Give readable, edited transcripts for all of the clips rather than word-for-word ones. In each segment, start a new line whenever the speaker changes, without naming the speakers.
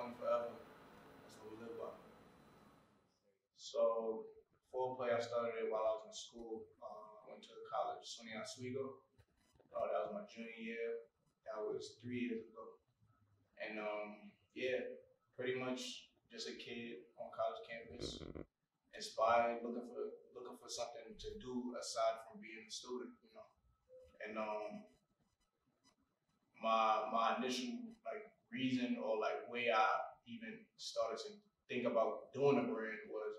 fun forever. That's what we live by. So, Fourplay, I started it while I was in school. I went to college, SUNY Oswego. That was my junior year. That was 3 years ago. And yeah, pretty much just a kid on college campus, inspired, looking for something to do aside from being a student, you know. And my initial like reason or like way I even started to think about doing a brand was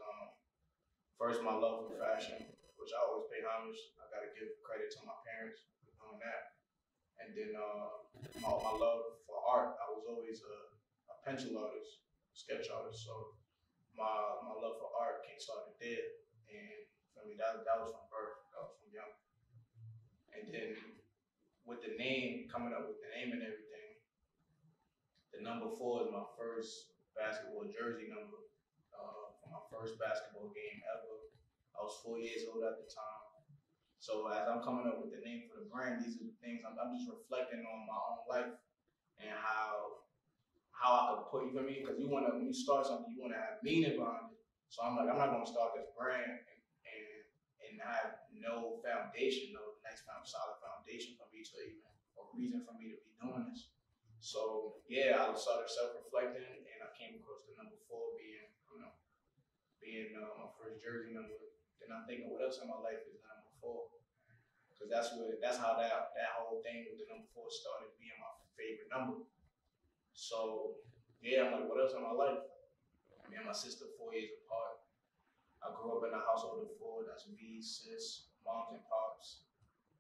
first my love for fashion, which I always pay homage. I gotta give credit to my parents for doing that. And then my love for art. I was always a pencil artist, sketch artist. So my love for art started there. And for me, that was from birth. That was from young. And then with the name, coming up with the name and everything, the number 4 is my first basketball jersey number for my first basketball game ever. I was 4 years old at the time. So as I'm coming up with the name for the brand, these are the things I'm just reflecting on my own life and how I could put, you feel me? Because when you start something, you want to have meaning behind it. So I'm like, I'm not going to start this brand and have no foundation, no nice solid foundation for me to even, or reason for me to be doing this. So yeah, I started self-reflecting and I came across the number 4 being my first jersey number. Then I'm thinking, what else in my life is the number 4? Because that's how that whole thing with the number 4 started being my favorite number. So yeah, I'm like, what else in my life? Me and my sister 4 years apart. I grew up in a household of 4. That's me, sis, moms and pops.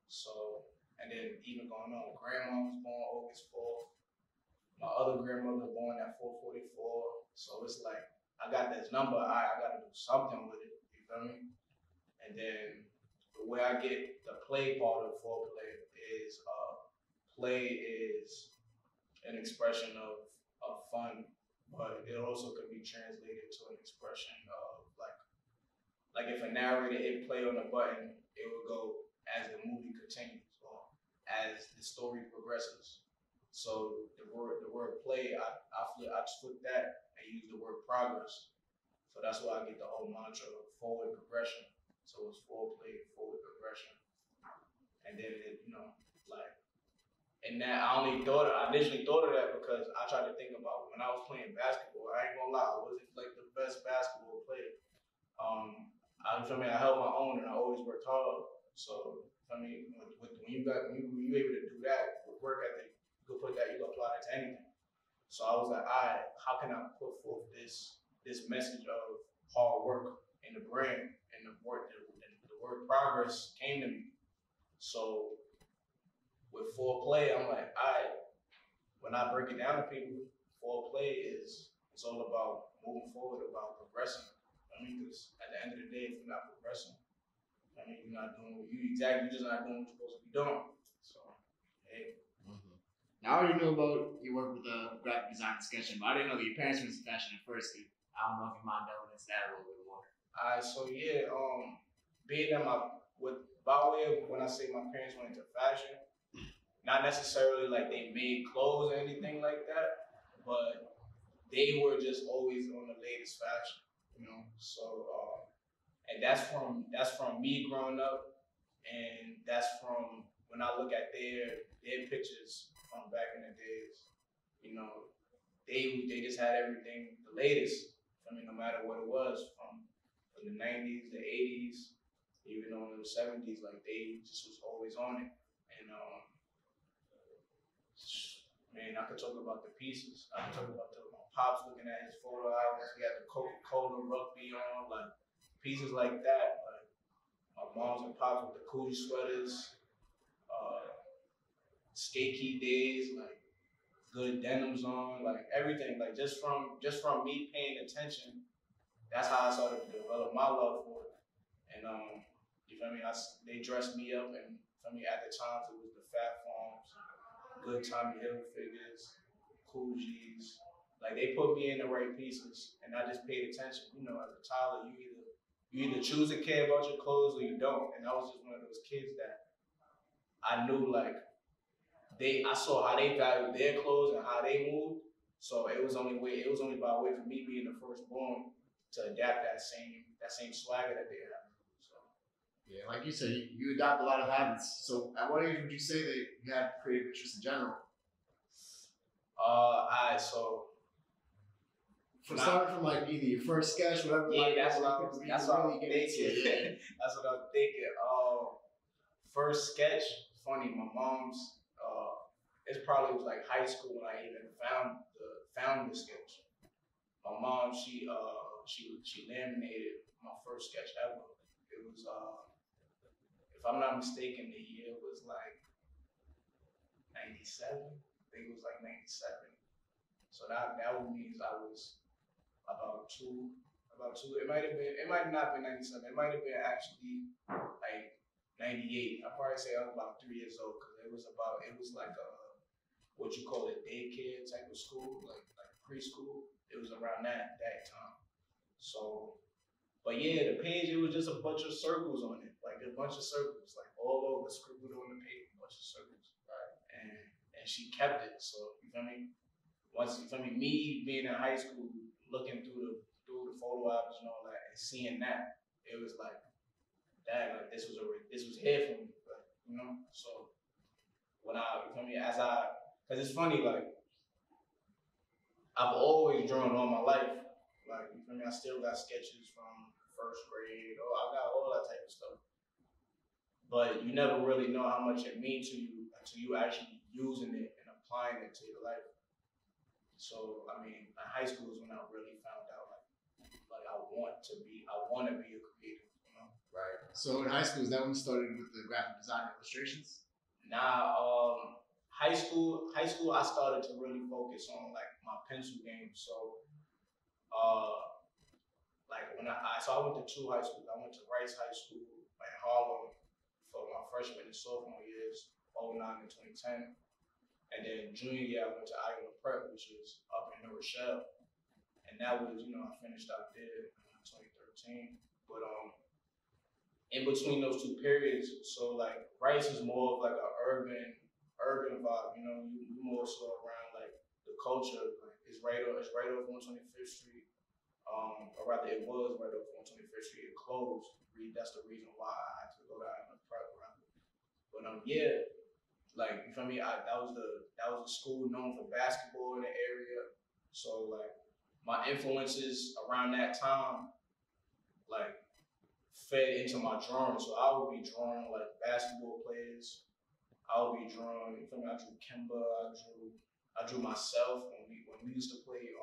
So, and then even going on, grandma was born August 4th. My other grandmother born at 444. So it's like, I got this number, I gotta do something with it, you feel me? And then the way I get the play part of Fourplay is, play is an expression of fun, but it also could be translated to an expression of like if a narrator hit play on a button, it would go as the movie continues or as the story progresses. So the word play, I just flip that and use the word progress. So that's why I get the whole mantra of forward progression. So it's foreplay, forward progression. And then it, and that I initially thought of that because I tried to think about when I was playing basketball. I ain't gonna lie, I wasn't like the best basketball player. I held my own and I always worked hard. So when you able to do that with work ethic, you can apply that to anything. So I was like, all right, how can I put forth this message of hard work in the brand and the word progress came to me. So with Fourplay, I'm like, all right, when I break it down to people, Fourplay it's all about moving forward, about progressing. Because at the end of the day, if you're not progressing, you're not doing you're just not doing what you're supposed to be doing. So, hey.
Mm-hmm. Now, I already knew about your work with the graphic design and sketching, but I didn't know that your parents were into fashion at first. I don't know if you mind delving into that a little bit more.
So yeah, being that by way of when I say my parents went into fashion, not necessarily like they made clothes or anything like that, but they were just always on the latest fashion, you know. So and that's from me growing up, and that's from when I look at their pictures from back in the days. You know, they just had everything the latest. I mean, no matter what it was, from the 90s, the 80s, even on the 70s, like they just was always on it. And man, I could talk about the pieces. I could talk about my pops looking at his photo albums. He had the Coca-Cola rugby on, like pieces like that. Like my moms and pops with the Coogee sweaters, skate key days, like good denims on, like everything. Like just from me paying attention, that's how I started to develop my love for it. And you feel me? They dressed me up, and for me at the times it was the Fat Farms, good Tommy Hilfigers, Coogies. Like they put me in the right pieces, and I just paid attention. You know, as a toddler, you either choose to care about your clothes or you don't. And I was just one of those kids that I knew like I saw how they valued their clothes and how they moved. So it was only by way for me being the firstborn to adapt that same swagger that they have. So
yeah, like you said, you adopt a lot of habits. So at what age would you say that you had creative interests in general?
alright, so
From starting from like either your first sketch, whatever.
yeah,
like,
that's what I was thinking. That's what I'm thinking. First sketch, funny. My mom's. It probably was like high school when I even found the sketch. My mom, she laminated my first sketch ever. It was if I'm not mistaken, the year was like 97. I think it was like 97. So that means I was about two. It might not been 97. It might have been actually like 98. I'd probably say I was about 3 years old because it was like a what you call it daycare type of school, like preschool. It was around that time. So, but yeah, the page it was just a bunch of circles on it, like a bunch of circles, like all over scribbled on the page, a bunch of circles. Right. And she kept it. So you feel me? Once you feel me, me being in high school, looking through the photo albums and all that, and seeing that, it was like that. Like this was here for me, like, you know. So when you feel me, cause it's funny, like I've always drawn all my life. Like you feel me, I still got sketches from first grade. Oh, I got all that type of stuff. But you never really know how much it means to you until you actually using it and applying it to your life. So I mean, in high school is when I really found out like I want to be a creative, you know.
Right. So in high school, is that when you started with the graphic design illustrations?
Nah, high school I started to really focus on like my pencil game. So like when I went to two high schools. I went to Rice High School in Harlem for my freshman and sophomore years, 09 and 2010. And then junior year, I went to Iowa Prep, which is up in New Rochelle. And that was, you know, I finished out there in 2013. But in between those two periods, so like Rice is more of like an urban vibe, you know, you more so around like the culture. Like it's right off 125th Street. Or rather it was right off 125th Street. It closed. That's the reason why I had to go down to Prep. But yeah. Like you feel me? That was a school known for basketball in the area. So like my influences around that time, like fed into my drawing. So I would be drawing like basketball players. I would be drawing. You feel me? I drew Kemba. I drew myself when we used to play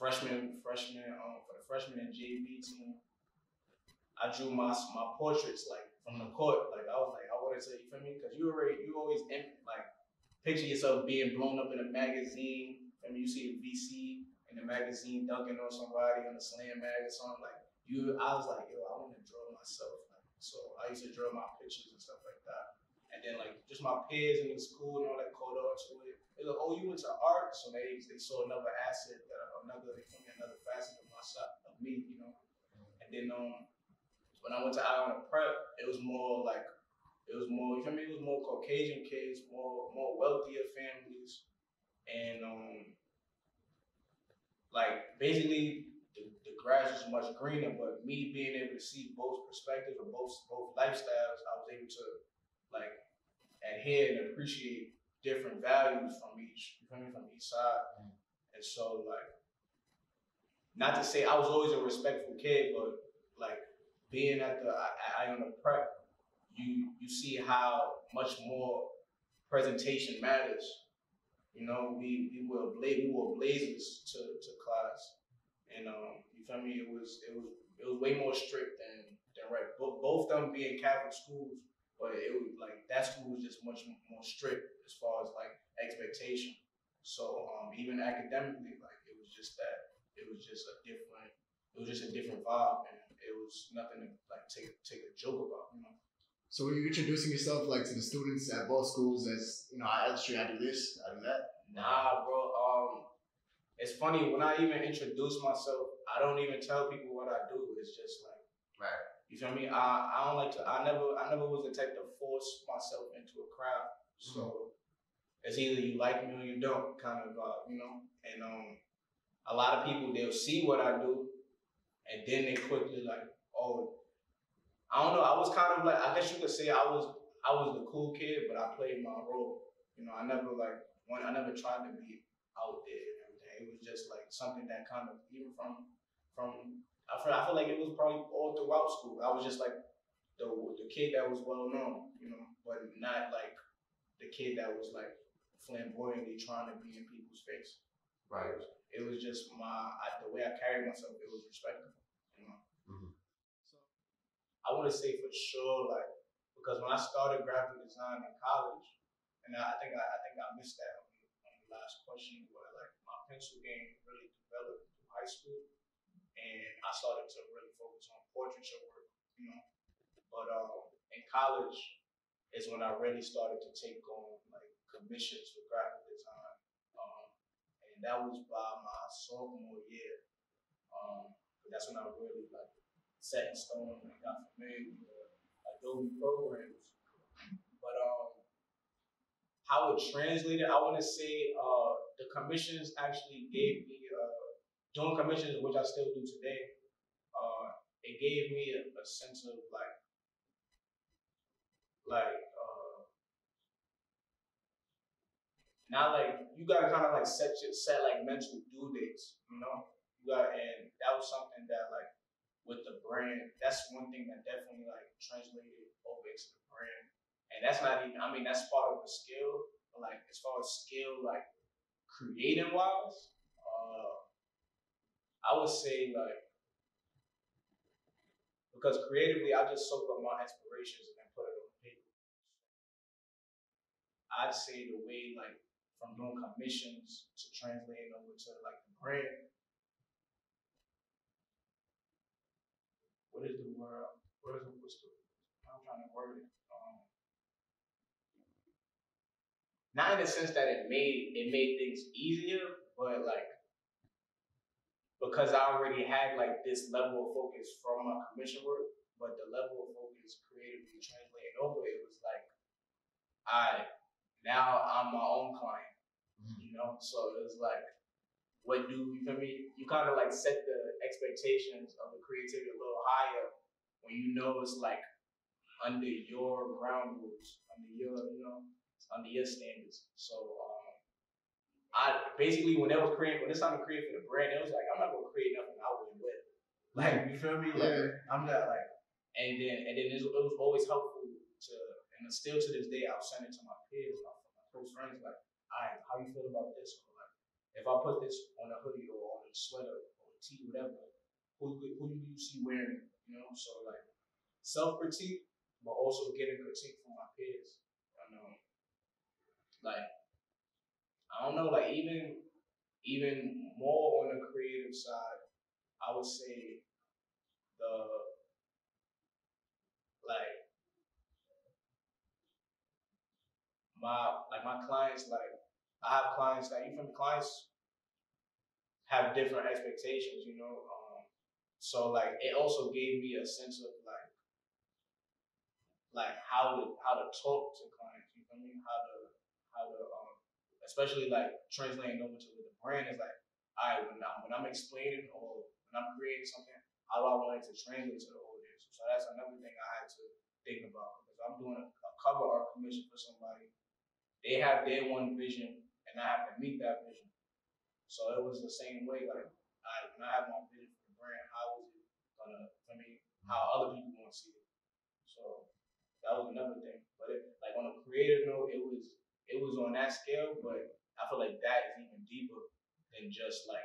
freshman for the freshman and JV team. I drew my portraits like from the court. Like I was like, I wanted to, you feel me? Because you always like picture yourself being blown up in a magazine. I mean, you see a VC in the magazine dunking on somebody on the Slam mag or something. Like I was like, yo, I want to draw myself. Like, so I used to draw my pictures and stuff like that. And then like just my peers in the school and all that caught on to it. They like, oh, you went to art, so they saw another asset, another facet of me, you know. And then when I went to Iowa Prep, it was more, you feel me? It was more Caucasian kids, more wealthier families, and like basically the grass was much greener. But me being able to see both perspectives or both lifestyles, I was able to like adhere and appreciate different values from each side. And so like, not to say I was always a respectful kid, but like being at Iona Prep, you see how much more presentation matters. You know, we wore blazers to class, and you feel me? It was way more strict than rec. Both them being Catholic schools, but it was like that school was just much more strict as far as like expectation. So even academically, like it was just a different vibe, and it was nothing to like take a joke about, you know.
So were you introducing yourself like to the students at both schools as, you know, I illustrate, I do this, I do that?
Nah, bro. It's funny when I even introduce myself, I don't even tell people what I do. It's just like,
right.
You feel me? I don't like to. I never was the type to force myself into a crowd. So it's either you like me or you don't, kind of, you know. And a lot of people, they'll see what I do, and then they quickly like, oh, I don't know. I was kind of like, I guess you could say I was the cool kid, but I played my role. You know, I never I never tried to be out there and everything. It was just like something that kind of even from I feel like it was probably all throughout school. I was just like the kid that was well known, you know, but not like the kid that was like flamboyantly trying to be in people's face.
Right.
It was just the way I carried myself. It was respectable, you know.
Mm-hmm.
So I want to say for sure, like, because when I started graphic design in college, and I think I missed that on the last question, where like my pencil game really developed through high school, and I started to really focus on portraiture work, you know. But in college is when I really started to take on like commissions for graphic design, and that was by my sophomore year. That's when I really like set in stone and got familiar with Adobe programs. But how it translated, I want to say the commissions actually gave me doing commissions, which I still do today. It gave me a sense of now like you gotta kind of like set like mental due dates, you know. And that was something that like with the brand, that's one thing that definitely like translated over into the brand. And that's not even, I mean, that's part of the skill, but like as far as skill, like creating wise, I would say like, because creatively, I just soak up my inspirations and then put it on paper. I'd say the way like from doing commissions to translating over to like the brand, what is the word? What's the, I'm trying to word it. Not in the sense that it made things easier, but like because I already had like this level of focus from my commission work, but the level of focus creatively translating over, it was like, now I'm my own client, you know? So it was like, what do you feel me? You kind of like set the expectations of the creativity a little higher when you know it's like under your ground rules, under your, you know, under your standards. So I basically when it's time to create for the brand, it was like I'm not gonna create nothing I wouldn't with. Like you feel me? Like I'm not like, and then it was always helpful to, and still to this day I'll send it to my peers, my close friends, like, alright, how you feel about this? Or like, if I put this on a hoodie or on a sweater or a tee, whatever, who do you see wearing it? You know, so like self critique, but also getting critique from my peers. You know, like I don't know, like even more on the creative side, I would say the like my clients, like I have clients that even clients have different expectations, you know. So like it also gave me a sense of like how to talk to clients, you feel me? How to especially like translating over to the brand is like, all right, when I'm explaining or when I'm creating something, how do I want it to translate to the audience? So that's another thing I had to think about because I'm doing a cover art commission for somebody. They have their one vision, and I have to meet that vision. So it was the same way. Like, when I have my vision for the brand, how is it gonna? I mean, how other people want to see it. So that was another thing. But like on a creative note, it was on that scale. But I feel like that is even deeper than just like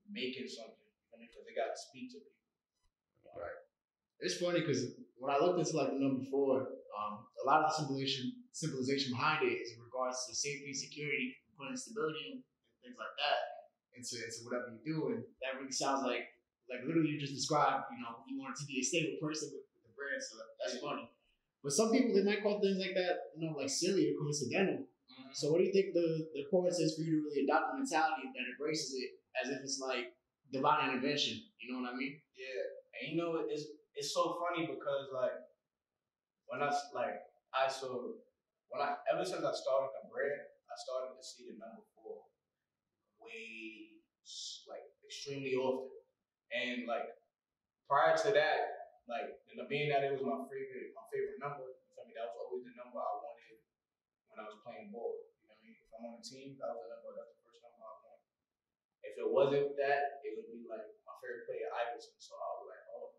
making something. Because they got to speak to people.
Right. It's funny because when I looked into like the number 4, a lot of the symbolization behind it is in regards to safety, security, putting stability and things like that into whatever you do, and that really sounds like literally you just described. You know, you want it to be a stable person with the brand, so that's funny. But some people they might call things like that, you know, like silly or coincidental. Mm-hmm. So what do you think the importance is for you to really adopt a mentality that embraces it as if it's like divine intervention? You know what I mean?
Yeah, and you know it's so funny because like when I like I so when I ever since I started the brand, I started to see the number 4 like extremely often. And like prior to that, like being that it was my favorite number, you feel me? That was always the number I wanted when I was playing ball. You know what I mean? If I'm on a team, that's the first number I wanted. If it wasn't that, it would be like my favorite player, Iverson. So I was like, oh,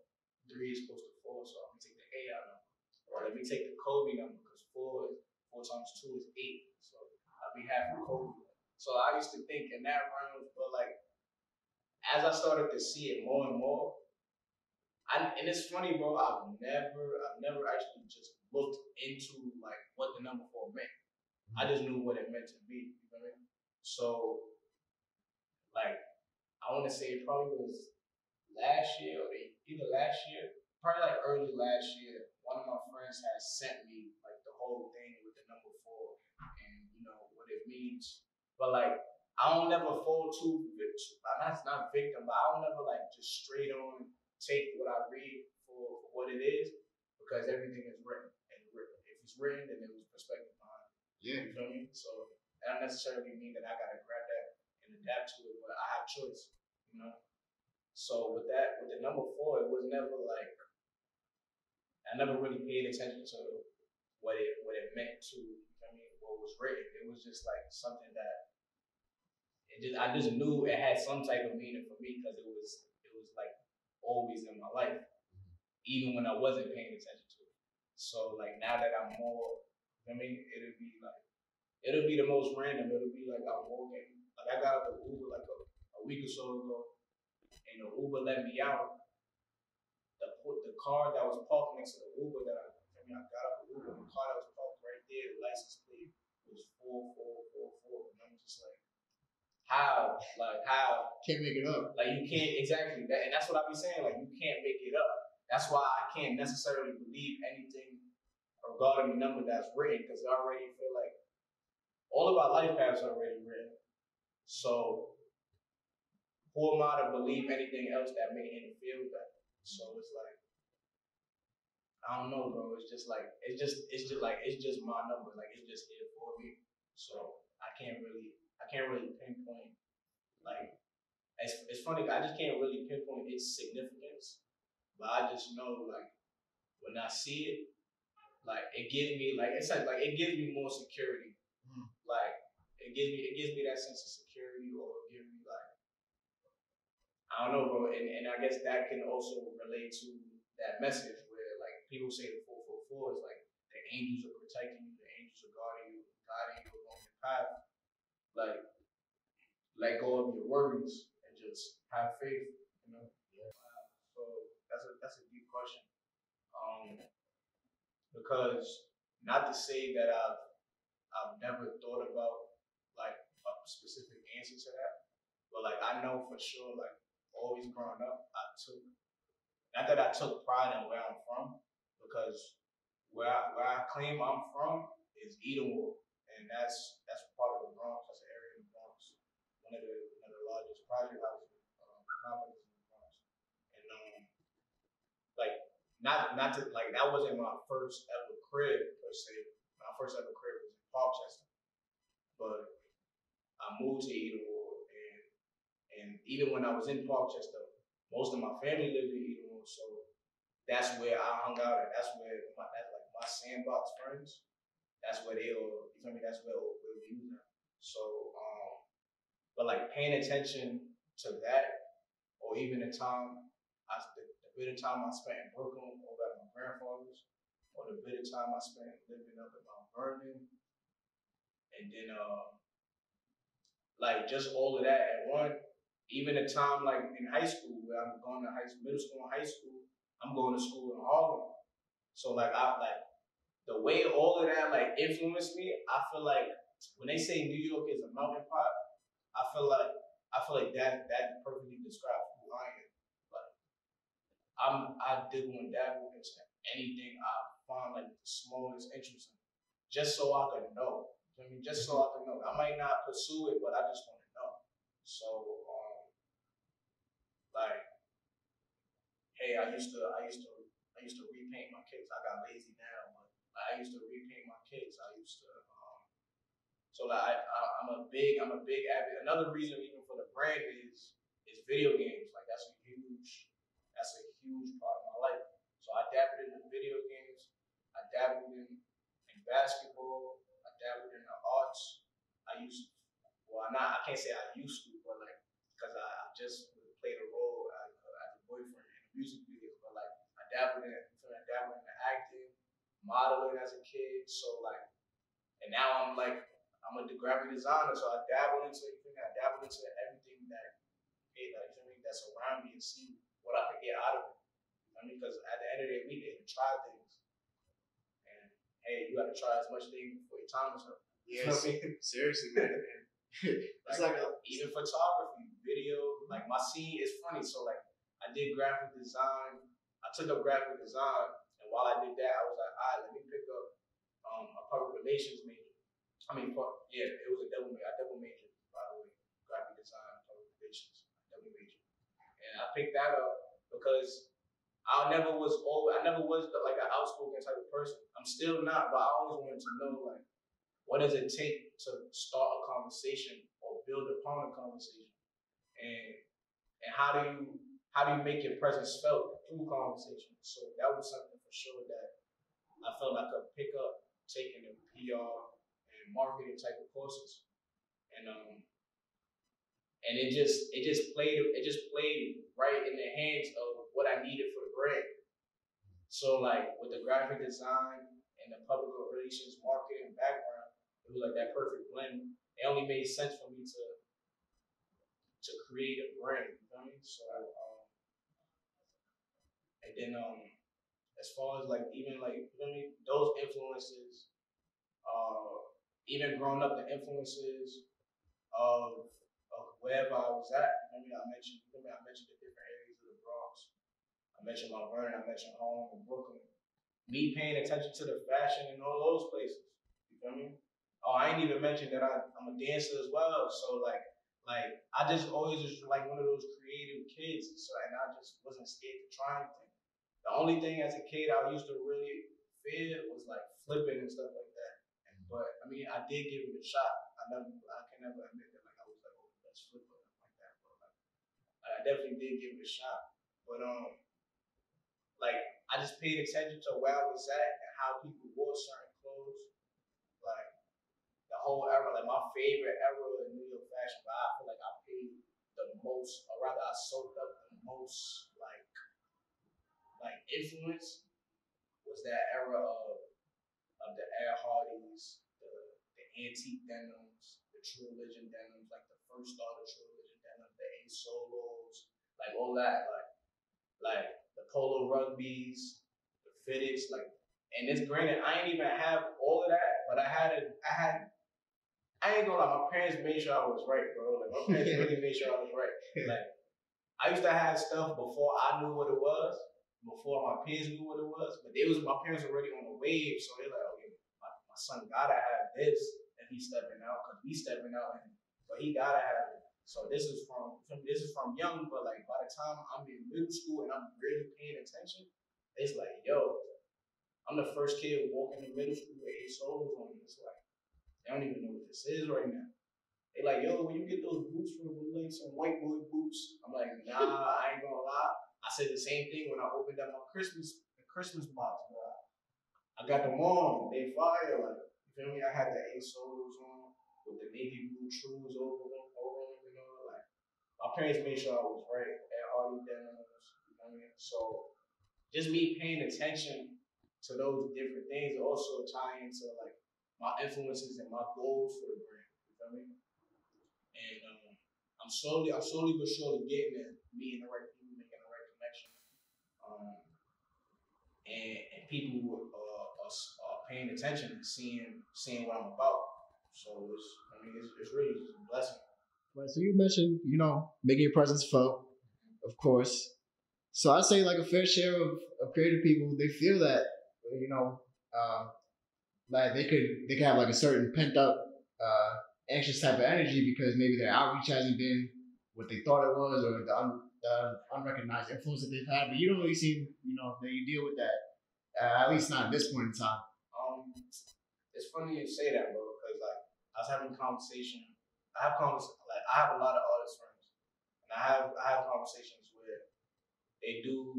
3 is close to 4, so I'm gonna take the A out number. Or let me take the Kobe number because 4 times 2 is 8. So I'll be half of Kobe. So I used to think in that realm, but like as I started to see it more and more, and it's funny, bro. I've never actually just looked into like what the number 4 meant. I just knew what it meant to me. You know what I mean? So, like, I want to say it probably was last year or either last year, probably like early last year. One of my friends had sent me like the whole thing with the number 4 and what it means. But like, I don't never fall too. That's not victim, but I don't never like just straight on take what I read for what it is, because everything is written. And if it's written, then there was perspective behind it.
Yeah.
You feel me? So that don't necessarily mean that I gotta grab that and adapt to it, but I have choice. So with the number 4, it was never like I never really paid attention to what it meant to. You feel me? What was written. It was just like something that I just knew it had some type of meaning for me because it was like always in my life, even when I wasn't paying attention to it. So like now that I'm more, it'll be the most random. It'll be like I'm walking, like I got out the Uber like a week or so ago, and the Uber let me out. The car that was parked next to the Uber I got out the Uber, the car that was parked right there, the license plate was 4444, and I'm just like, how?
Can't make it up.
Like you can't exactly that, and that's what I be saying. Like you can't make it up. That's why I can't necessarily believe anything regarding the number that's written, because I already feel like all of our life paths are already written. So who am I to believe anything else that may interfere with that? So it's like I don't know, bro. It's just my number. Like it's just here for me. So I can't really pinpoint like. It's funny, I just can't really pinpoint its significance, but I just know like when I see it, like it gives me like it gives me more security. Like it gives me that sense of security, or it gives me like I don't know, bro. And I guess that can also relate to that message where like people say the 444 is like the angels are protecting you, the angels are guiding you along the path. Like let go of your worries. Just have faith, So that's a deep question. Because not to say that I've never thought about like a specific answer to that, but like I know for sure, like always growing up, not that I took pride in where I'm from, because where I claim I'm from is Edenwood, and that's part of the Bronx. That's an area in the Bronx, one of the largest project houses complexes in the Bronx, and like not to like that wasn't my first ever crib per se. My first ever crib was in Parkchester, but I moved to Edenwood, and even when I was in Parkchester, most of my family lived in Edenwood, so that's where I hung out at. That's where my sandbox friends. That's where they all. You feel me? That's where we use them. So, but like paying attention to that, or even the bit of time I spent in Brooklyn over at my grandfather's, or the bit of time I spent living up in Mount Vernon, and then like just all of that at one. Even the time like in high school where I'm going to middle school and high school, I'm going to school in Harlem. So like the way all of that like influenced me, I feel like when they say New York is a melting pot, I feel like that perfectly describes who I am. Like I dibble and dabble into anything I find like the smallest interest in, just so I can know. I mean, just so I can know. I might not pursue it, but I just want to know. So like, hey, I used to repaint my kicks. I got lazy now, but I used to repaint my kicks. I used to So like I'm a big advocate. Another reason even for the brand is video games. Like that's a huge part of my life. So I dabbled in the video games. I dabbled in basketball. I dabbled in the arts. I used I can't say I used to, but like because I just played a role as a boyfriend in a music video. But like I dabbled in the acting, modeling as a kid. So like, and now I'm a graphic designer. So I dabble into everything that that's around me and see what I can get out of it. I mean, because at the end of the day, we need to try things. And hey, you got to try as much things before your time is up.
Yes, seriously, man.
It's like even photography, video. Like my scene is funny. So like I did graphic design. I took up graphic design, and while I did that, I was like, all right, let me pick up a public relations major. It was a double major. I double majored, by the way, graphic design, public relations, double major. And I picked that up because I never was like an outspoken type of person. I'm still not, but I always wanted to know like what does it take to start a conversation or build upon a conversation, and how do you make your presence felt through conversation. So that was something for sure that I felt like I could pick up taking the PR and marketing type of courses, and it just played right in the hands of what I needed for the brand. So like with the graphic design and the public relations marketing background, it was like that perfect blend. It only made sense for me to create a brand. You know what I mean? So and then as far as like even like you know what I mean, those influences, even growing up, the influences of wherever I was at. I mentioned the different areas of the Bronx. I mentioned Mount Vernon. I mentioned home in Brooklyn. Me paying attention to the fashion in all those places. You feel me? Oh, I ain't even mentioned that I'm a dancer as well. So like I just always just like one of those creative kids. So and I just wasn't scared to try anything. The only thing as a kid I used to really fear was like flipping and stuff like that. But I mean, I did give it a shot. I can never admit that like I was like, oh, let's flip or nothing like that. But like, I definitely did give it a shot. But like I just paid attention to where I was at and how people wore certain clothes. Like the whole era, like my favorite era in New York fashion, but I feel like I paid the most, or rather I soaked up the most like influence was that era of the Air Hardys, the antique denims, the True Religion denims, like the first start of True Religion denims, the A Solos, like all that, like the Polo Rugbies, the Fitteds, like. And it's granted, I ain't even have all of that, but I ain't gonna lie, my parents made sure I was right, bro. Like my parents really made sure I was right. Like I used to have stuff before I knew what it was, before my peers knew what it was, but my parents already on the wave, so they're like, okay, my son gotta have this if he's stepping out, because we stepping out, but he gotta have it. So this is from young, but like by the time I'm in middle school and I'm really paying attention, it's like, yo, I'm the first kid walking in middle school with 8 solos on me. It's like, they don't even know what this is right now. They like, yo, when you get those boots from like some white boy boots, I'm like, nah, I ain't gonna lie. I said the same thing when I opened up my Christmas box, bro. I got them on, they fire. Like, you feel me? I had the 8 solos on with the navy blue trues over them, you know, like my parents made sure I was right at Hardy denims, you know what I mean? So just me paying attention to those different things also tie into like my influences and my goals for the brand. You feel me? And I'm slowly but surely getting there, meeting the right people, making the right connection, and people are paying attention and seeing what I'm about. So it's really just a blessing.
Right. So you mentioned, making your presence felt, of course. So I say like a fair share of creative people, they feel that, like they could have like a certain pent up, anxious type of energy because maybe their outreach hasn't been what they thought it was, or the unrecognized influence that they've had. But you don't really seem, that you deal with that, at least not at this point in time.
It's funny you say that, bro, because like I was having a conversation. I have a lot of artist friends, and I have conversations where they do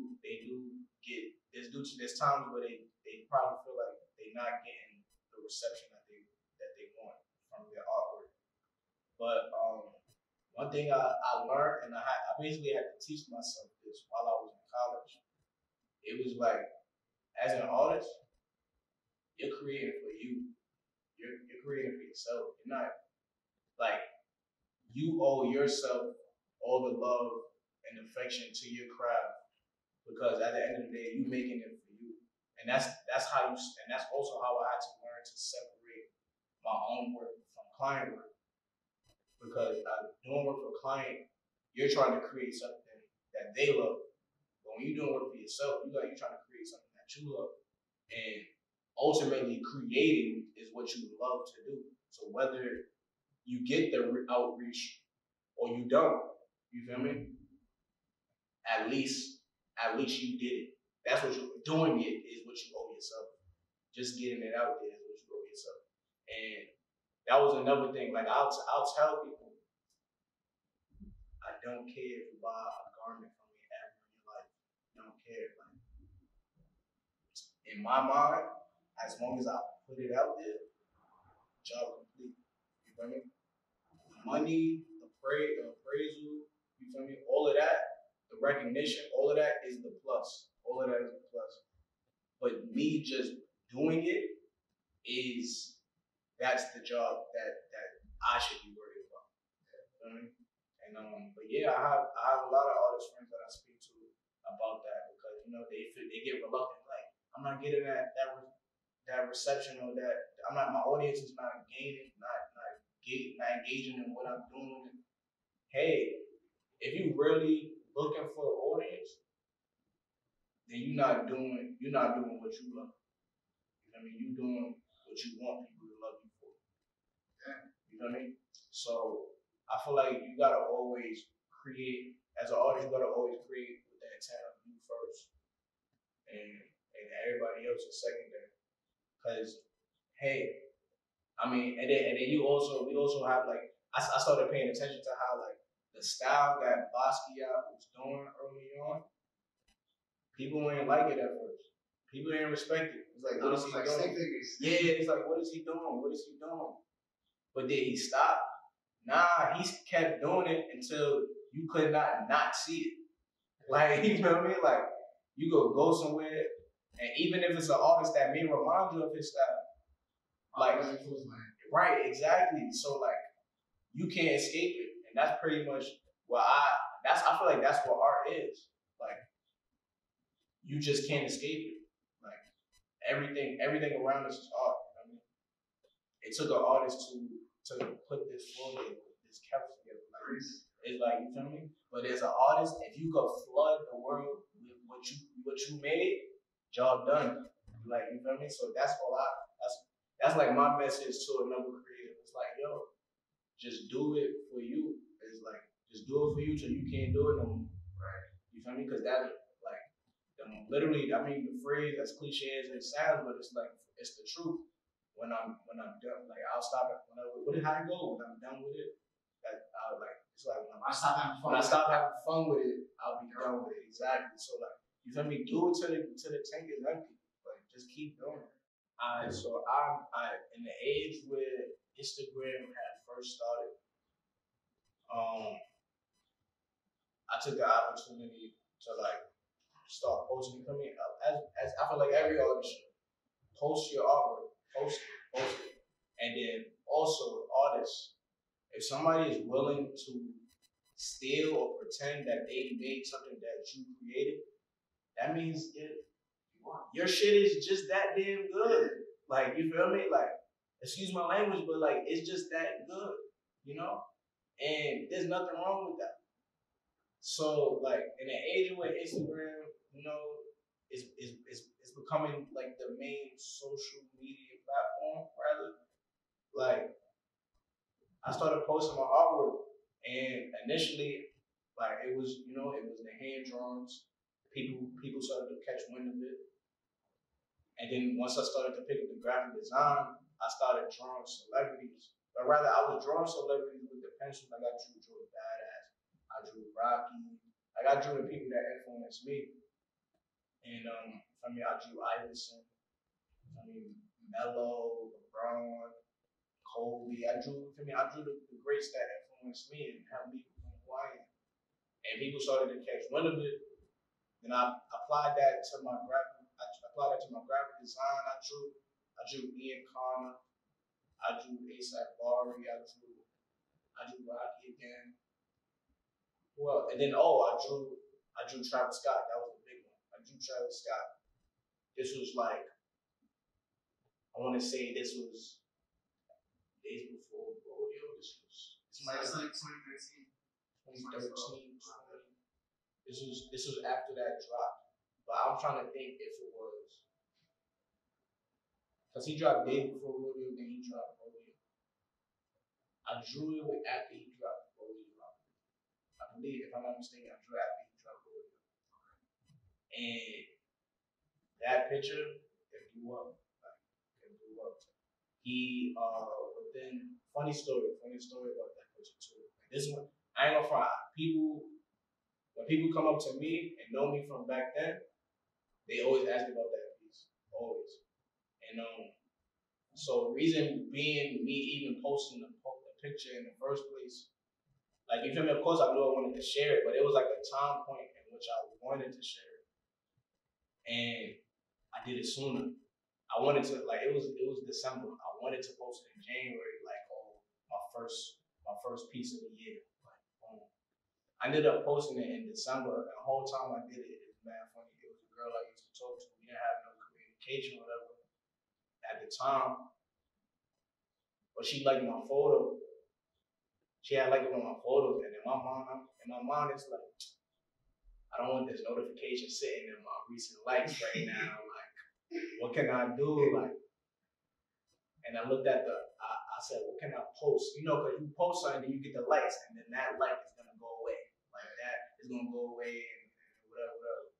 get there's times where they probably feel like they're not getting the reception that they want from their artwork. But one thing I learned, and I basically had to teach myself this while I was in college. It was like, as an artist, you're creating for you. You're creating for yourself. You're not like you owe yourself all the love and affection to your craft because at the end of the day, you making it for you, and that's how you, and that's also how I had to learn to separate my own work from client work because doing work for a client, you're trying to create something that they love, but when you're doing work for yourself, you're trying to create something that you love, and ultimately creating is what you love to do. So whether you get the outreach or you don't, you feel me? At least you did it. That's what you're doing. It is what you owe yourself. Just getting it out there is what you owe yourself. And that was another thing. Like I'll tell people, I don't care if you buy a garment from me ever in your life. I don't care. Like in my mind, as long as I put it out there, job complete. You feel me? The money, the appraisal, you feel me? All of that, the recognition, all of that is the plus. All of that is the plus. But me just doing it that's the job that I should be worried about. You feel me? And but yeah, I have a lot of artist friends that I speak to about that because they get reluctant. Like I'm not getting that reception or that my audience is not gaining, not engaging in what I'm doing. Hey, if you really looking for an audience, then you're not doing what you love. You know what I mean? You doing what you want people to love you for. You know what I mean? So I feel like you gotta always create as an artist. You gotta always create with the intent of you first, and everybody else is secondary. Because hey, I mean, and then we also have like I started paying attention to how like the style that Basquiat was doing early on, people ain't like it at first. People ain't respect it. It's like, what is he doing? Yeah, it's like, what is he doing? What is he doing? But did he stop? Nah, he kept doing it until you could not see it. Like, you know what I mean? Like, you go somewhere, and even if it's an artist that may remind you of his style, like, right, exactly. So like, you can't escape it, and that's pretty much what I feel like that's what art is. Like, you just can't escape it. Like, everything around us is art. You know what I mean? It took an artist to put this floor together, this couch together. Like, it's like, you feel me? But as an artist, if you could flood the world with what you made, job done. Like, you feel me? So that's that's like my message to another creator. It's like, yo, just do it for you. It's like, just do it for you till you can't do it no more. Right. You feel me? Because that, like, literally, I mean, the phrase as cliche as it sounds, but it's like, it's the truth. When I'm done, like, I'll stop it. How it go? When I'm done with it, I'll like, it's like when I stop having fun with it, I'll be done with it. Exactly. So like, you feel me? Do it till the tank is empty. Like, just keep doing it. So I in the age where Instagram had first started, I took the opportunity to like start posting. For me, as I feel like every artist should post your artwork, post it, and then also artists. If somebody is willing to steal or pretend that they made something that you created, that means your shit is just that damn good. Like, you feel me? Like, excuse my language, but like, it's just that good, you know? And there's nothing wrong with that. So like, in the age where Instagram, you know, is becoming like the main social media platform, rather, like, I started posting my artwork, and initially, like, it was the hand drawings. People started to catch wind of it. And then once I started to pick up the graphic design, I started drawing celebrities. But rather, I was drawing celebrities with the pencil. Like I drew Joe Badass, I drew Rocky. Like I drew the people that influenced me. And I mean, I drew Iverson. I mean, Melo, LeBron, Kobe. I drew the greats that influenced me and helped me become who I am. And people started to catch wind of it. Then I applied that to my graphic. I applied that to my graphic design. I drew Ian Connor. I drew ASAP Orie. I drew Rocky again. Well, and then I drew Travis Scott. That was the big one. I drew Travis Scott. This was like, I want to say this was days before Rodeo. This might have
like 2013.
2013, 20. This was after that drop. But I'm trying to think if it was, because he dropped days before Rodeo, then he dropped Rodeo. I drew it with after he dropped Rodeo. I believe, if I'm not mistaken, I drew after he dropped Rodeo. And that picture, it blew up. It blew up. He within funny story about that picture too. Like this one, I ain't gonna front. When people come up to me and know me from back then, they always ask me about that piece. Always. And so reason being me even posting the picture in the first place, like you feel me? Of course I knew I wanted to share it, but it was like a time point in which I wanted to share it. And I did it sooner. I wanted to, like, it was December. I wanted to post it in January, like, my first piece of the year. Like, boom. I ended up posting it in December, and the whole time I did it, it was mad funny. It was a girl I used to talk to. We didn't have no communication or whatever at the time, but she liked my photo. She had liked it on my photos, and in my mind, it's like, I don't want this notification sitting in my recent likes right now. Like, what can I do? Like, and I looked at I said, what can I post? You know, because you post something, and you get the likes, and then that like is gonna go away. Like that is gonna go away, and whatever.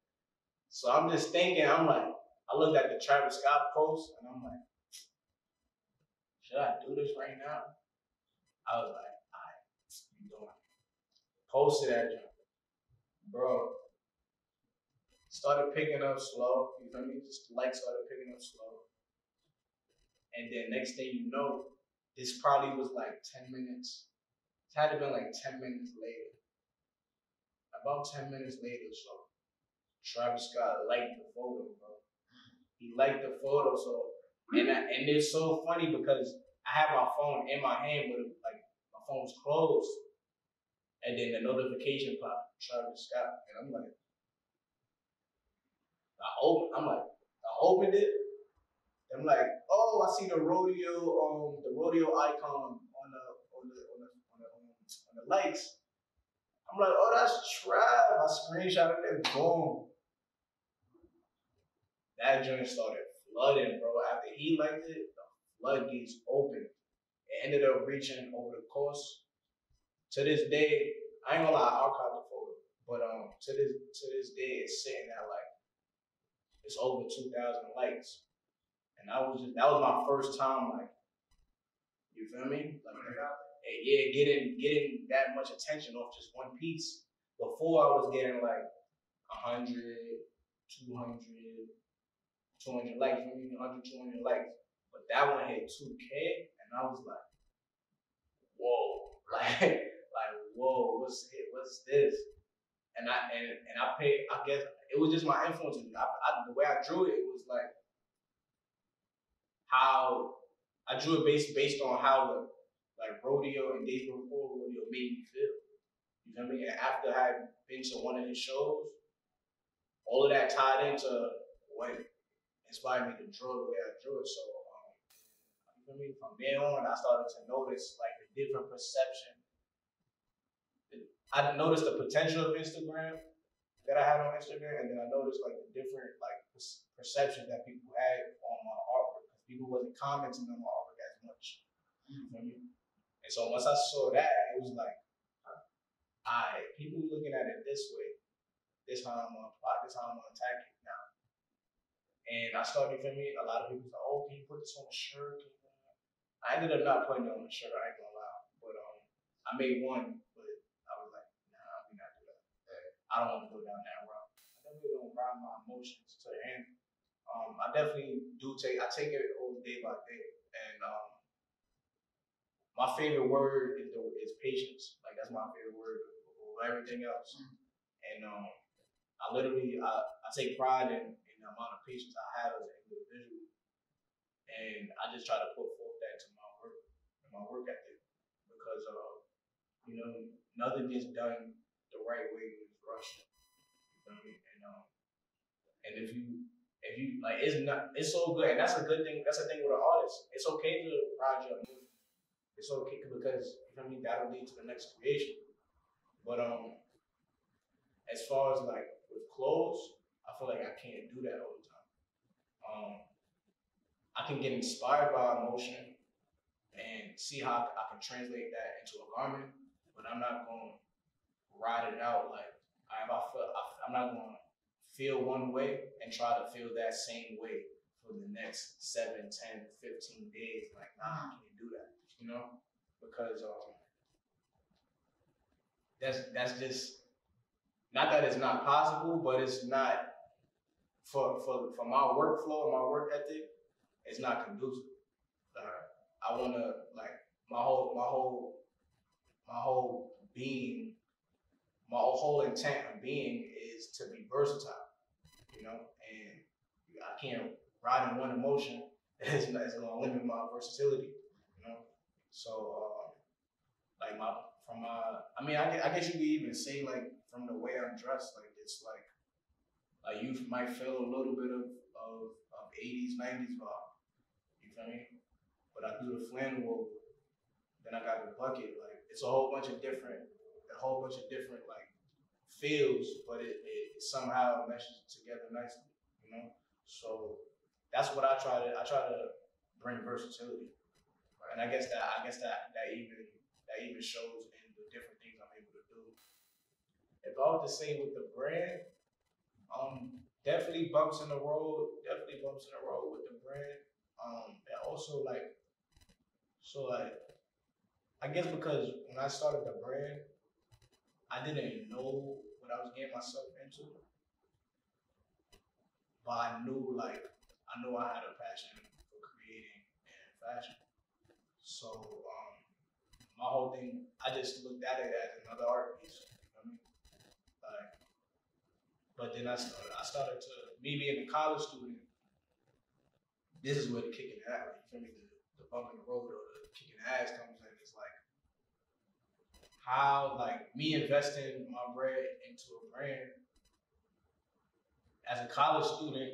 So I'm just thinking, I'm like, I looked at the Travis Scott post, and I'm like, should I do this right now? I was like, alright, I'm doing it. Posted that jump. Bro, started picking up slow. You feel me? Just the likes started picking up slow. And then next thing you know, this probably was like 10 minutes. It had to been like 10 minutes later. About 10 minutes later, so Travis Scott liked the photo, bro. He liked the photo, so and it's so funny because I have my phone in my hand with like my phone's closed, and then the notification popped, Travis Scott, and I'm like, I opened it. I'm like, oh, I see the rodeo icon on the likes. I'm like, oh, that's Trav. I screenshotted it, boom. That joint started flooding, bro. After he liked it, the floodgates opened. It ended up reaching over the course. To this day, I ain't gonna lie, I archived the photo, but to this day, it's sitting at like it's over 2,000 likes, and that was my first time, like, you feel me? Like, yeah, getting that much attention off just one piece. Before I was getting like 100, 200, 200 likes, 100, 200 likes. But that one hit 2K, and I was like, whoa, like whoa, what's this? And I paid. I guess it was just my influence. The way I drew it, it was like how I drew it based on how the like rodeo and days before rodeo made me feel. You feel me? And after I had been to one of his shows, all of that tied into what inspired me to draw the way I drew it. So, you feel me? From then on, I started to notice like the different perception. I noticed the potential of Instagram that I had on Instagram, and then I noticed like the different like perceptions that people had on my artwork. People wasn't commenting on my artwork as much. You feel me? And so once I saw that, it was like, people looking at it this way. This how I'm gonna apply. This how I'm gonna attack it now. And I started, you feel me? A lot of people say, "Oh, can you put this on a shirt?" I ended up not putting it on the shirt. I ain't gonna lie, but I made one, but I was like, nah, we not do that. I don't want to go down that route. I definitely don't ride my emotions to the end. I definitely do I take it all day by day, and my favorite word is patience. Like that's my favorite word over everything else. And I take pride in the amount of patience I have as an individual, and I just try to put forth that to my work ethic, because nothing gets done the right way when it's rushed. You know what I mean? And if you like, it's so good, and that's a good thing. That's a thing with an artist. It's okay to ride your emotions. It's okay because you know what I mean, that'll lead to the next creation. But as far as like with clothes, I feel like I can't do that all the time. I can get inspired by emotion and see how I can translate that into a garment, but I'm not going to ride it out like I'm not going to feel one way and try to feel that same way for the next 7, 10, 15 days. Like, nah, I can't do that, because that's just, not that it's not possible, but it's not for my workflow and my work ethic. It's not conducive. I want to like my whole being, my whole intent of being is to be versatile, and I can't ride in one emotion. It's going to limit my versatility, So, I guess you could even say like from the way I'm dressed, like it's like you might feel a little bit of 80s, 90s vibe. You feel me? But I do the flannel over, then I got the bucket. Like it's a whole bunch of different like feels, but it somehow meshes together nicely. So that's what I try to bring versatility, and I guess that even shows in the different things I'm able to do. If I were to say with the brand, definitely bumps in the road with the brand. And also I guess because when I started the brand, I didn't know what I was getting myself into, but I knew I had a passion for creating and fashion. So my whole thing, I just looked at it as another art piece. You know what I mean? Like, but then I started to, me being a college student, this is where the kicking ass, like, you feel me, the bump in the road or the kicking ass comes in. It's like how, like, me investing my bread into a brand as a college student,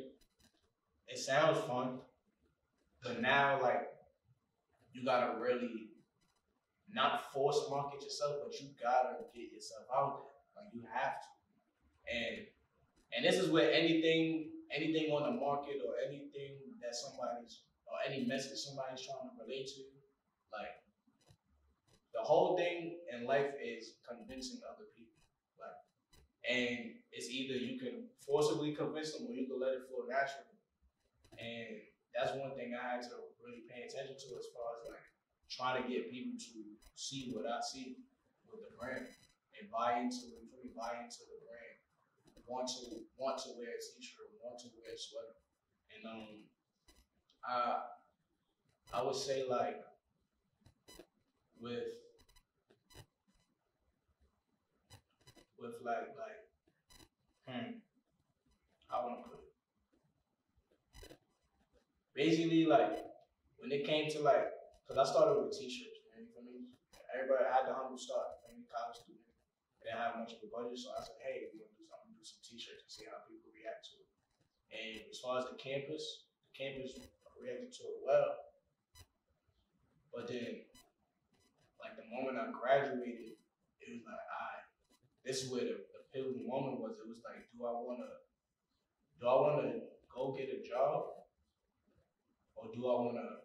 it sounds fun, but now like you gotta really not force market yourself, but you gotta get yourself out there. Like you have to. And this is where anything on the market or anything that any message somebody's trying to relate to, like the whole thing in life is convincing other people. Like, and it's either you can forcibly convince them or you can let it flow naturally. And that's one thing I had to really pay attention to as far as like trying to get people to see what I see with the brand and buy into it, buy into the brand, want to wear a t-shirt, want to wear a sweater. And I would say like with I want to put it. Basically, like when it came to like, cause I started with t-shirts, man. You feel me? Everybody had the humble start. I mean, college student, I didn't have much of a budget, so I said, hey, I'm gonna do some t-shirts and see how people react to it. And as far as the campus reacted to it well. But then, like the moment I graduated, it was like, this is where the pivotal moment was. It was like, do I wanna go get a job, or do I wanna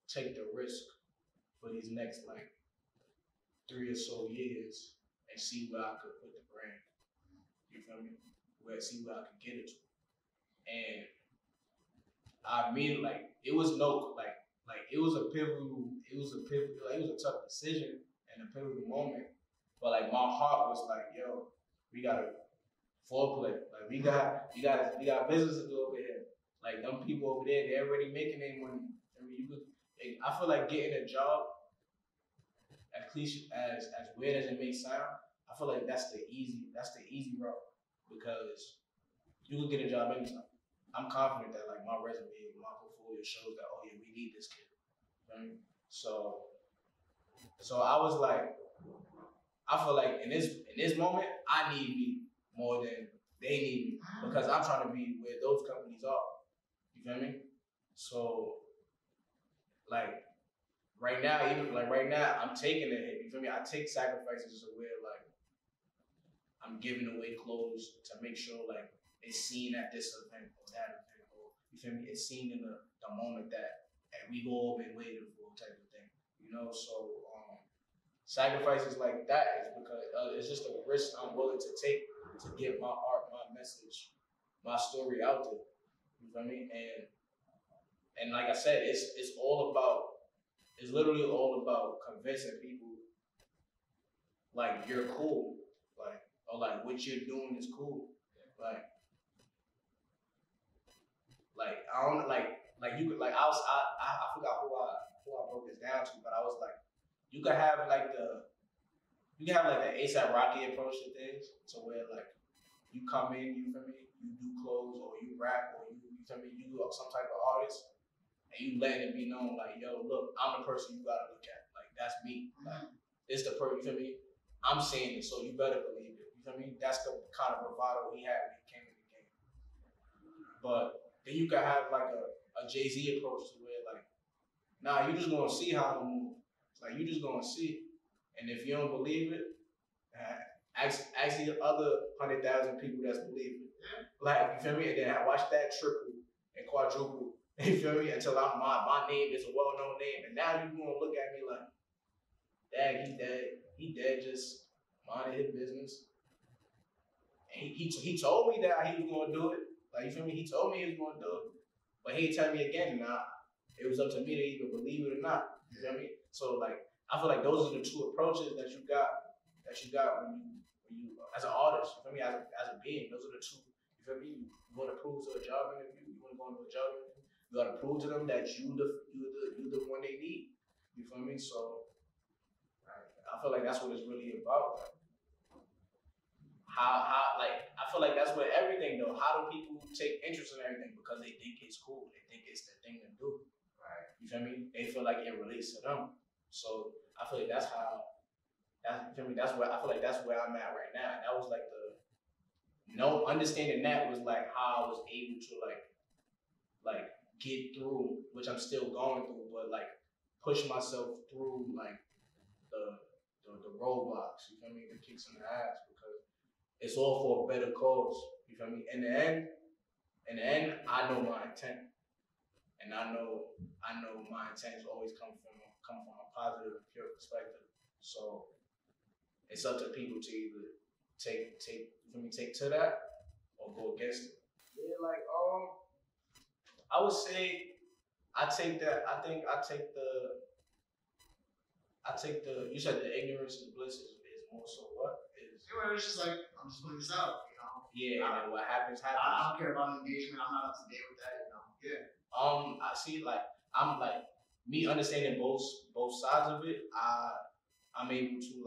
take the risk for these next like 3 or so years and see where I could put the brand? You feel me? See where I could get it to. And I mean, like it was no like like it was a tough decision and a pivotal moment. But like my heart was like, yo, we gotta foreplay. Like we got business to do over here. Like them people over there, they're already making their money. I mean, I feel like getting a job, as cliche as weird as it may sound, I feel like that's the easy route because you can get a job anytime. I'm confident that like my resume, my portfolio shows that, oh yeah, we need this kid. Right? So I was like, I feel like in this moment, I need me more than they need me because I'm trying to be where those companies are. You feel me? So like right now, I'm taking the hit. You feel me? I take sacrifices to where like I'm giving away clothes to make sure like it's seen at this event or that event, or you feel me? It's seen in the moment that we all been waiting for type of thing. You know, so sacrifices like that is because it's just a risk I'm willing to take to get my art, my message, my story out there. You feel me? And like I said, it's literally all about convincing people like you're cool, like or like what you're doing is cool, like I don't like you could like I forgot who I broke this down to, but I was like you could have like the ASAP Rocky approach to things, to where like you come in, you feel me, you do clothes or you rap or you feel me, you do some type of artist, and you letting it be known like, yo, look, I'm the person you gotta look at, like that's me, like it's the person, you feel me, I'm saying it, so you better believe it, you feel me. That's the kind of bravado he had when he came in the game. But then you could have like a Jay-Z approach to where like, nah, you just gonna see how I'm move, like you just gonna see. And if you don't believe it, ask the other 100,000 people that's believe it. Like, you feel me? And then I watch that triple and quadruple, you feel me? Until my name is a well-known name. And now you're gonna look at me like, dang, he dead. He dead, just minding his business. And he told me that he was gonna do it. Like, you feel me? He told me he was gonna do it. But he didn't tell me again, nah. It was up to me to either believe it or not. You feel me? So like, I feel like those are the two approaches that you got when you as an artist, you feel me, as a being, those are the two, you feel me? You want to prove to a job interview, you want to go into a job interview, you got to prove to them that you the one they need. You feel me? So I feel like that's what it's really about. How like I feel like that's what everything though. How do people take interest in everything? Because they think it's cool. They think it's the thing to do. Right. You feel me? They feel like it relates to them. So I feel like you feel me? That's where I feel like that's where I'm at right now. That was like understanding that was like how I was able to like get through, which I'm still going through, but like push myself through like the roadblocks, you feel me, the kicks in the ass, because it's all for a better cause, you feel me? In the end, I know my intent. And I know my intent always come from a positive and pure perspective. So it's up to people to either take to that or go against it. Yeah, like I would say I take that. I think I take the. You said the ignorance is bliss is more so what is.
Anyway, it's just like I'm just putting this out, you know.
Yeah, and then what happens.
I don't care about engagement. I'm not up to date with that, you know. Yeah.
I see. Like I'm like me understanding both sides of it. I'm able to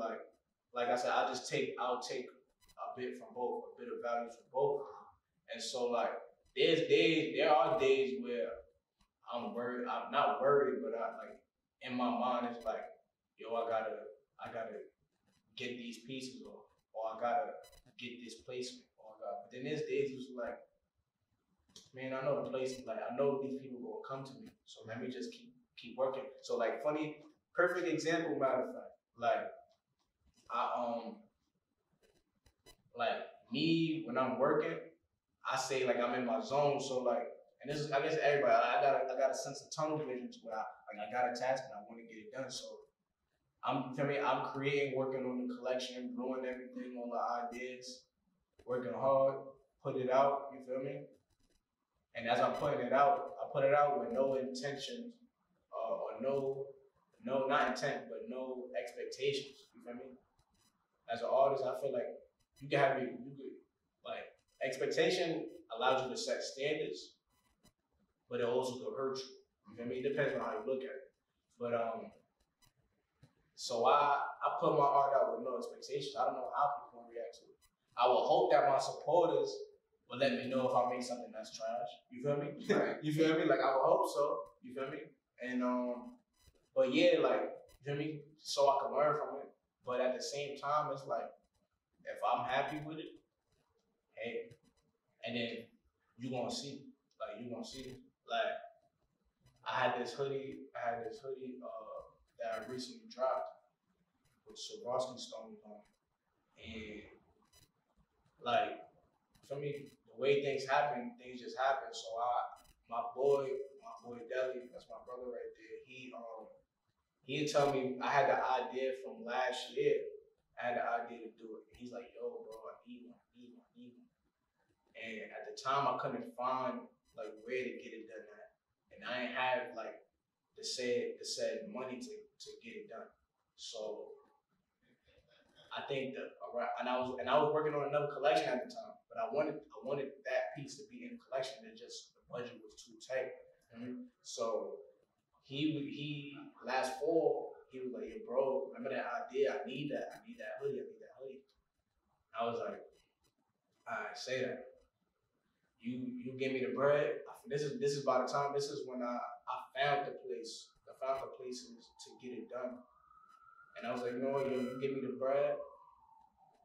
like I said, I'll take a bit from both, a bit of value from both, and so like there are days where I'm worried. I'm not worried, but I like in my mind it's like, yo, I gotta get these pieces or I gotta get this placement, but then there's days it's like, man, I know the place, like I know these people will come to me, so let me just keep working. So like perfect example, matter of fact, like like me when I'm working, I say like I'm in my zone. So like, and this is I guess everybody, I got a sense of tunnel vision to where I got a task and I want to get it done. So I'm creating, working on the collection, brewing everything, all the ideas, working hard, put it out. You feel me? And as I'm putting it out, I put it out with no intention but no, not intent, but no expectations. You feel me? As an artist, I feel like you can have like expectation allows you to set standards, but it also could hurt you. You feel me? It depends on how you look at it. But so I put my art out with no expectations. I don't know how people will react to it. I will hope that my supporters will let me know if I make something that's trash. You feel me? You feel me? Like I would hope so. You feel me? And but yeah, like you feel me? So I can learn from it. But at the same time, it's like if I'm happy with it, hey, and then you gonna see, like you gonna see, like I had this hoodie that I recently dropped with Swarovski stones on it, and like for me, the way things happen, things just happen. So my boy Deli, that's my brother right there. He'd tell me I had the idea from last year. I had the idea to do it. And he's like, yo, bro, I need one. And at the time, I couldn't find like where to get it done at, and I ain't have like the said money to get it done. So I think and I was working on another collection at the time, but I wanted that piece to be in the collection, and just the budget was too tight. Mm-hmm. So he last fall he was like, yo, bro, remember that idea? I need that hoodie. I was like, all right, say that. You give me the bread. This is by the time. This is when I found the place. I found the places to get it done. And I was like, you know what, yo, you give me the bread,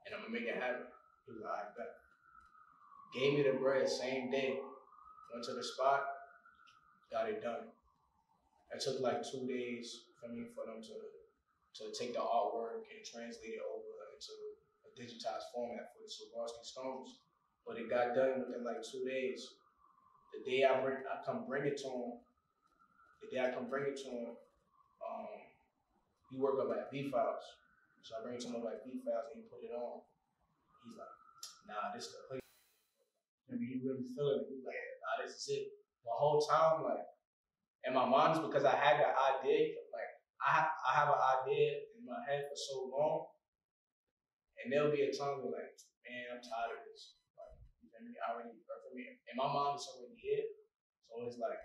and I'm gonna make it happen. He was like, all right, bet. Gave me the bread same day. Went to the spot, got it done. It took like 2 days for them to take the artwork and translate it over into a digitized format for the Swarovski stones. But it got done within like 2 days. The day I come bring it to him, he worked up at B-Files. So I bring it to him at B-Files and he put it on. He's like, nah, this is the place. I mean, he really feeling it. He's like, nah, this is it. The whole time, like, in my mind, is because I had the idea, like, I have an idea in my head for so long, and there'll be a time where, like, man, I'm tired of this. Like, you feel me? For me, in my mind, it's already here. So it's like,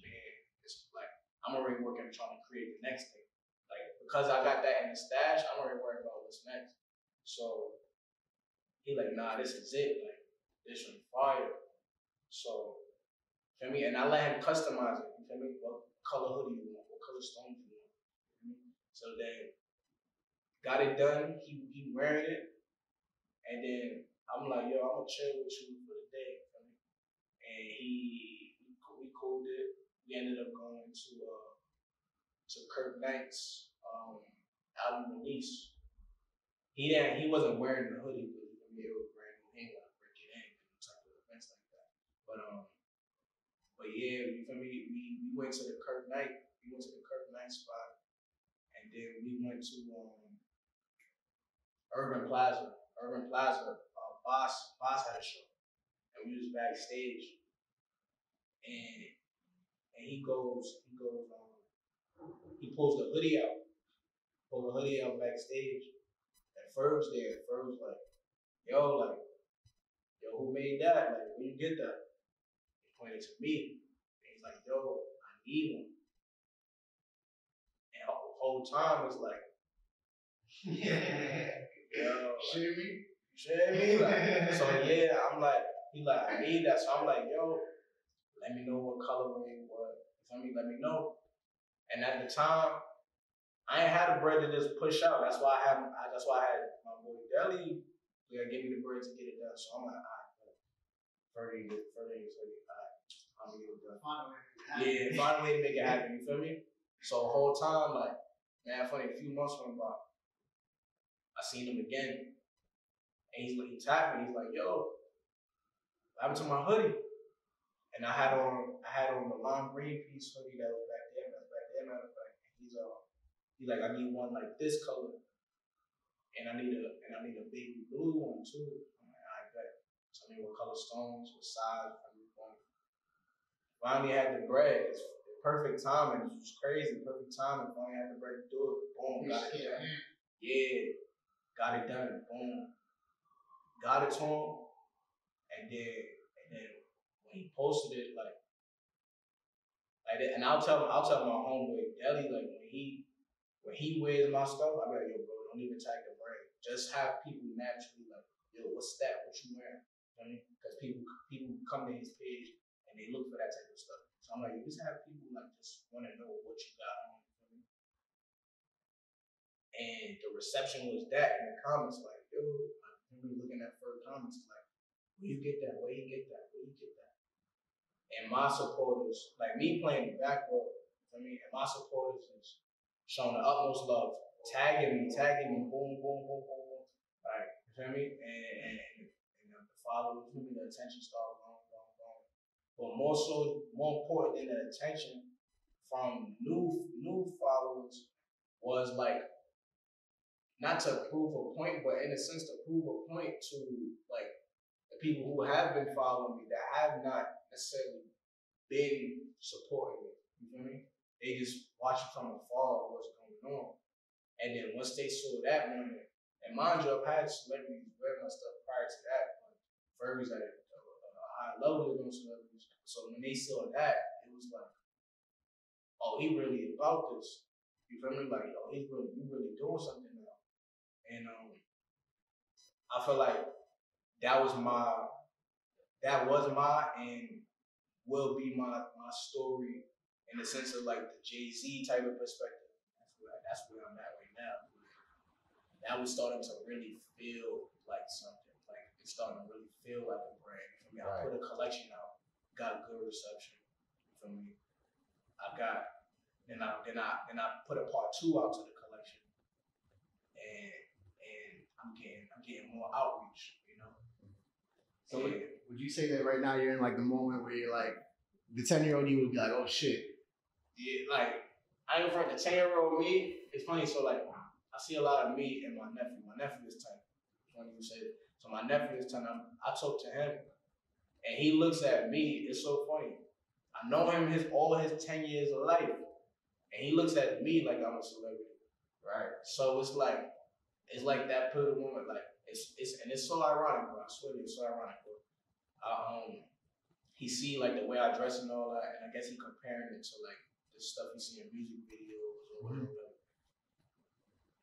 man, it's like, I'm already working on trying to create the next thing. Like, because I got that in the stash, I'm already worried about what's next. So he like, nah, this is it. Like, this should be fire. So, feel me? And I let him customize it. You feel me? What color hoodie you want? What color stones you want? So then, got it done. He wearing it, and then I'm like, yo, I'm gonna chill with you for the day. And we cooled it. We ended up going to Kirk Knight's album release. He wasn't wearing the hoodie, but it was brand new. He ain't gonna break it in type of events like that. But yeah, you feel me? We went to the Kirk Knight spot, and then we went to Urban Plaza. Boss had a show, and we was backstage, and he pulls the hoodie out, backstage, and Ferg's there. Ferg's like, yo, who made that? Like, where you get that? He pointed to me, and he's like, yo, I need one. And the whole time it's like, yo,
Shit me?
Like, so yeah, I'm like, he like, I need that. So I'm like, yo, let me know what colorway, what, you feel me? Let me know. And at the time, I ain't had the bread to just push out. That's why I had my boy Deli. Yeah, give me the bread to get it done. So I'm like, all right, further is ready. All right, I'm gonna get it done. Find a way to make it happen. You feel me? So the whole time, like, man, funny, a few months went by. I seen him again. And he tapped me. He's like, yo, what happened to my hoodie? And I had on the lime green piece hoodie that was back there. Matter of fact. He's like, I need one like this color, and I need a baby blue one too. I'm like, I bet. Tell me what color stones, what size, everything. Finally had the bread. perfect timing. It was crazy. Perfect timing. Finally had the break to do it. Boom, got it done. Yeah, got it done. Boom, got it to him. And then when he posted it, like that, and I'll tell my homeboy Deli, like when he wears my stuff, I be like, yo, bro, don't even tag the brand. Just have people naturally like, yo, what's that? What you wearing? You know what I mean? Because people come to his page and they look for that type of stuff. So I'm like, you just have people like just want to know what you got on. You know? And the reception was that in the comments, like, yo, I remember looking at first comments, like, where you get that? Where you get that? Where you get that? And my supporters, like me playing the back row, I mean, and my supporters is showing the utmost love, tagging me, boom, boom, boom, boom, boom. Like, you feel me? And the followers, you feel me? The attention started going. But more important than the attention from new followers was like, not to prove a point, but in a sense to prove a point to like the people who have been following me that have not necessarily been supporting me. You feel me? They just watch it from afar what's going on. And then once they saw that moment, and mind you, I've had celebrities wear my stuff prior to that, but Fergie's at a high level of those celebrities. So when they saw that, it was like, oh, he really about this. You feel me? Like, oh, you really doing something now. And I feel like that was my and will be my story in the sense of like the Jay-Z type of perspective. That's where I'm at right now. That was starting to really feel like something. Like it's starting to really feel like a brand. You feel me? I put a collection out, got good reception. You feel me? Then I put a part 2 out to the collection. And I'm getting more outreach, you know.
So would you say that right now you're in like the moment where you're like the 10-year-old you would be like, oh shit.
Yeah, like I ain't front the 10-year-old me. It's funny, so like I see a lot of me and my nephew. My nephew is 10. Funny you say it. So my nephew is 10. I talk to him and he looks at me. It's so funny. I know him all his 10 years of life. And he looks at me like I'm a celebrity. Right. So it's like that pivotal moment, like it's so ironic, bro. I swear to you, it's so ironic, bro. He see like the way I dress and all that, and I guess he comparing it to like the stuff he see in music videos or whatever.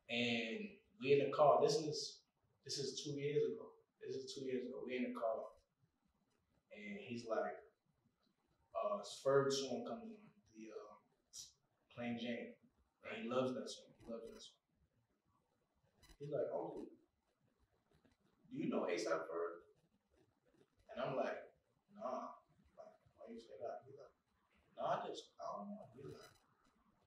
And we in the car. This is 2 years ago. We in the car, and he's like, Ferg song comes on, the Plain Jane, and he loves that song. He's like, oh, do you know A$AP Ferg? And I'm like, nah. Like, why you say that? He's like, nah, I don't know. He's like,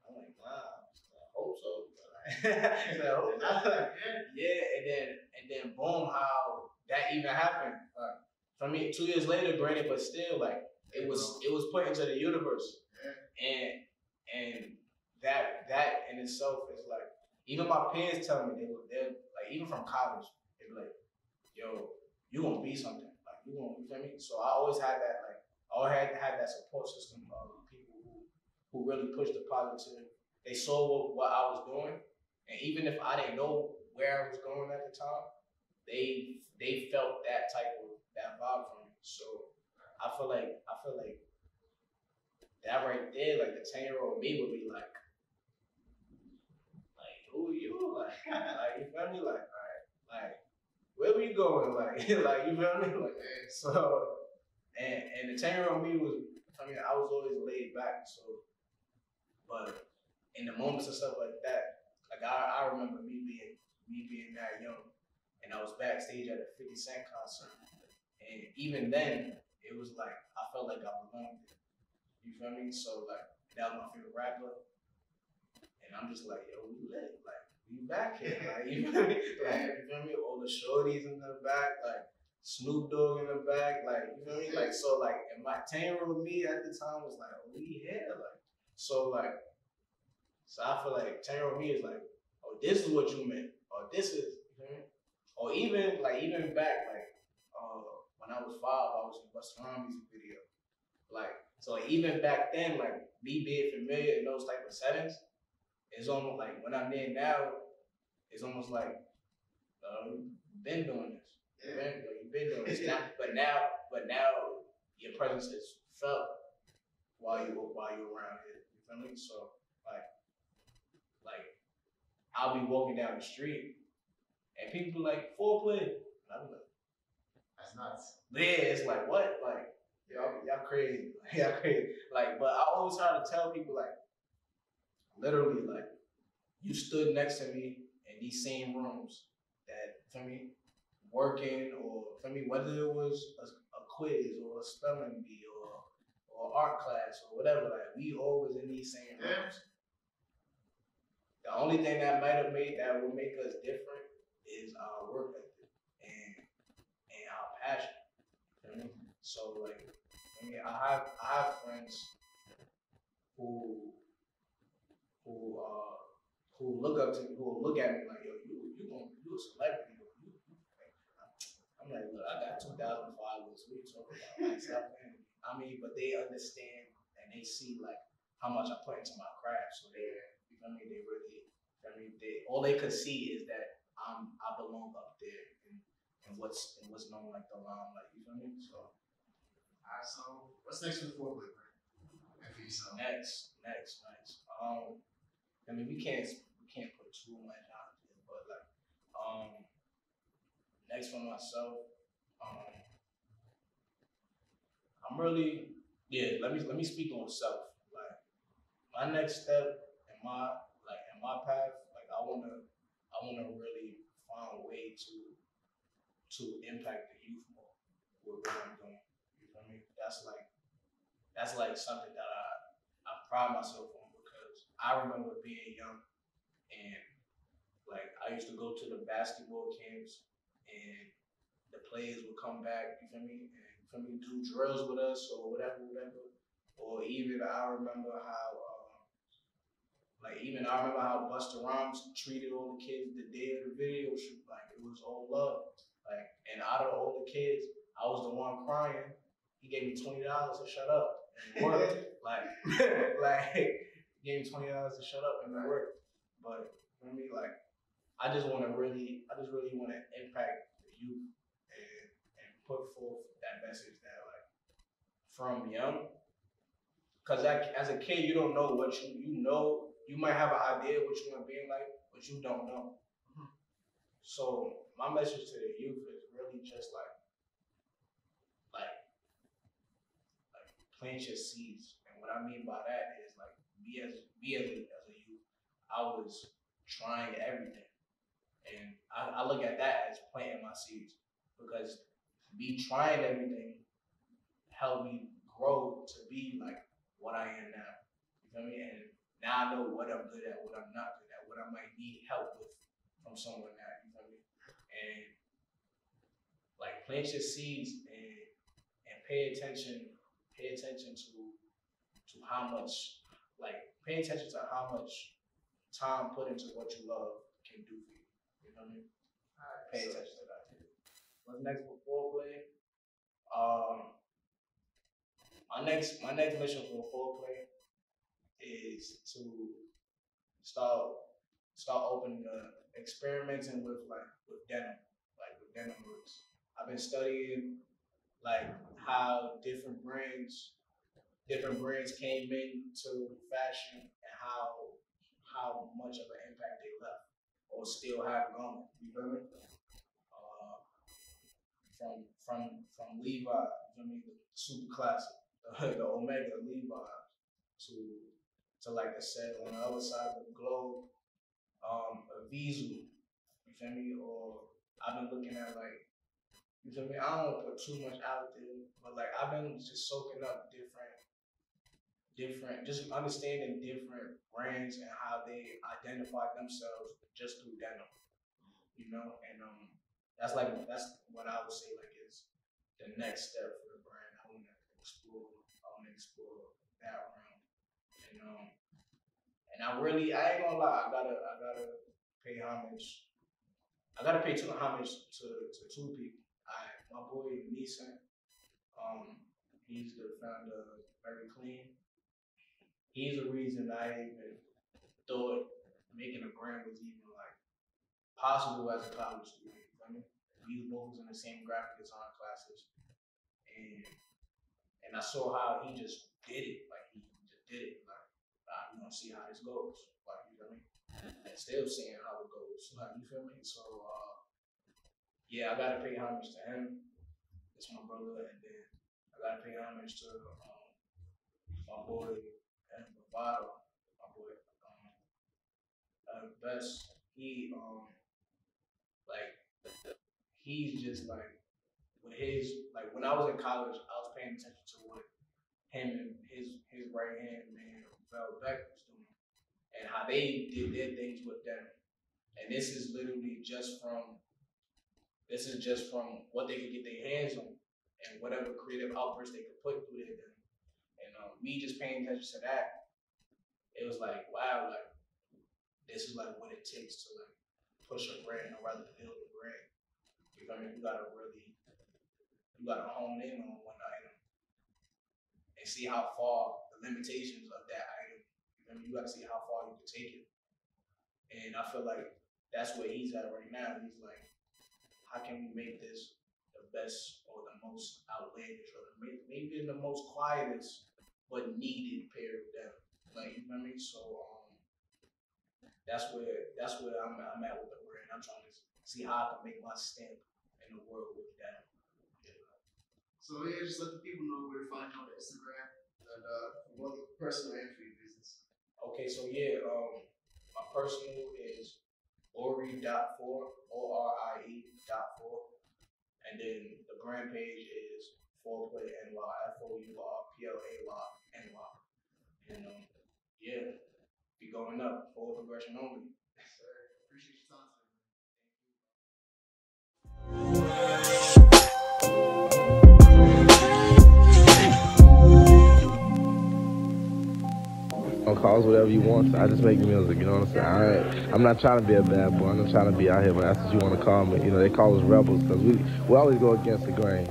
I'm like, nah, I hope so. He's like, hope not. Yeah, and then boom, how that even happened. For me, 2 years later, granted, but still, like, it was put into the universe. And that in itself is like, even my peers tell me, they're like, even from college, they be like, yo, you gonna be something. Like, you feel me? So I always had that, like, I always had that support system of people who really pushed the positive. They saw what I was doing, and even if I didn't know where I was going at the time, they felt that vibe from me. So I feel like that right there, like the 10-year-old me would be like, who are you? Like you feel me? Like, all right, like, where were you going? Like, like, you feel me? Like, so, and the 10-year-old me I was always laid back. So, but in the moments and stuff like that, like I remember me being that young, and I was backstage at a 50 Cent concert, and even then, it was like I felt like I belonged there. You feel me? So like that was my favorite rapper. And I'm just like, yo, we lit. Like, we back here. Like, you feel me? Like, you feel me? All the shorties in the back, like Snoop Dogg in the back, like, you feel me? Like, so like, and my 10-year-old me at the time was like, oh, we here. Like, so I feel like 10-year-old me is like, oh, this is what you meant. Or this is, you feel me? Or even back, like, when I was 5, I was in Busta Rhymes music video. Like, So even back then, like me being familiar in those type of settings, it's almost like when I'm there now, it's almost like you've been doing this. You've been doing this. But now your presence is felt while you around here. You feel me? So like I'll be walking down the street and people be like, Fourplay. And I'll be like,
that's nuts.
Yeah, it's like what? Like y'all crazy. Y'all crazy. Like, but I always try to tell people like literally like you stood next to me in these same rooms that for me working or for me whether it was a quiz or a spelling bee or art class or whatever, like we always in these same rooms. The only thing that would make us different is our work ethic and our passion. You know? So like I mean I have friends who look up to me, who look at me like, yo, you a celebrity. I'm like, look, I got 2,000 followers. What are you talking about? Like, stop playing with me. I mean, but they understand and they see like how much I put into my craft. So they, you feel me? They really, all they could see is that I belong up there and what's known like the limelight. You feel me? So,
all right. So what's next for the Fourplay, bro?
Next. I mean, we can't put too much out there, but like, next for myself, I'm really, let me speak on self. Like, my next step in my path, like I wanna really find a way to impact the youth more with what I'm doing. You feel me? That's like something that I pride myself on because I remember being young and like I used to go to the basketball camps and the players would come back, you feel me, and you feel me, do drills with us or whatever. Or even I remember how Busta Rhymes treated all the kids the day of the video shoot. Like it was all love. Like and out of all the kids, I was the one crying. He gave me $20 to shut up and work. He gave me $20 to shut up and work. But for me, like I just really want to impact the youth and put forth that message that like from young, because as a kid you don't know what you know. You might have an idea what you want to be like, but you don't know. Mm-hmm. So my message to the youth is really just like plant your seeds, and what I mean by that is like me as a youth, I was trying everything. And I look at that as planting my seeds because me trying everything helped me grow to be like what I am now. You feel me? And now I know what I'm good at, what I'm not good at, what I might need help with from someone now. You feel me? And like plant your seeds and pay attention to how much pay attention to how much time put into what you love can do for you. You know what I mean? Right, pay attention to that. What's next for Fourplay? My next mission for Fourplay is to start opening experimenting with denim roots. I've been studying like how different brands came into fashion and how much of an impact they left or still have going. You feel me? From Levi, you feel me? The super classic, the Omega Levi to like I said on the other side of the globe, a Vizu, you feel me? Or I've been looking at like, you feel me? I don't want to put too much out there, but like I've been just soaking up just understanding different brands and how they identify themselves just through denim, you know? And that's what I would say like is the next step for the brand. I want to explore that realm, and I ain't gonna lie, I gotta pay homage. I gotta pay homage to two people. My boy Nissan, He's the founder of Very Clean. He's the reason I even thought making a brand was even like possible as a college student. You know what I mean? We both was in the same graphic design classes, and I saw how he just did it. Like he just did it. Like we gonna see how this goes. Like you know what I mean? And still seeing how it goes. Like you feel me? So yeah, I gotta pay homage to him. It's my brother, and then I gotta pay homage to my boy and Bravado, my boy. Best. He's just like with his like when I was in college, I was paying attention to what him and his right hand man Val Beck was doing, and how they did their things with them. And this is just from what they could get their hands on and whatever creative outbursts they could put through their. And me just paying attention to that, it was like, wow, like this is like what it takes to like push a brand or rather build a brand. You know what I mean? You gotta hone in on one item and see how far the limitations of that item. You know what I mean? You gotta see how far you can take it. And I feel like that's where he's at right now. He's like, how can we make this the best or the most outlandish or maybe the most quietest but needed pair of them? Like you know what I mean? So that's where I'm at with the brand. I'm trying to see how I can make my stamp in the world with that.
So yeah, just let the people know where to find you on Instagram and both personal and for your business.
Okay, so yeah, my personal is Orie.4, ORIE.4, and then the brand page is Fourplay NY, FOURPLAY NY, and yeah, be going up, forward progression only.
Yes, sir. Appreciate your time today.
Calls whatever you want. I just make music, you know what I'm saying? I'm not trying to be a bad boy. I'm not trying to be out here, but that's what you want to call me. You know, they call us rebels because we always go against the grain.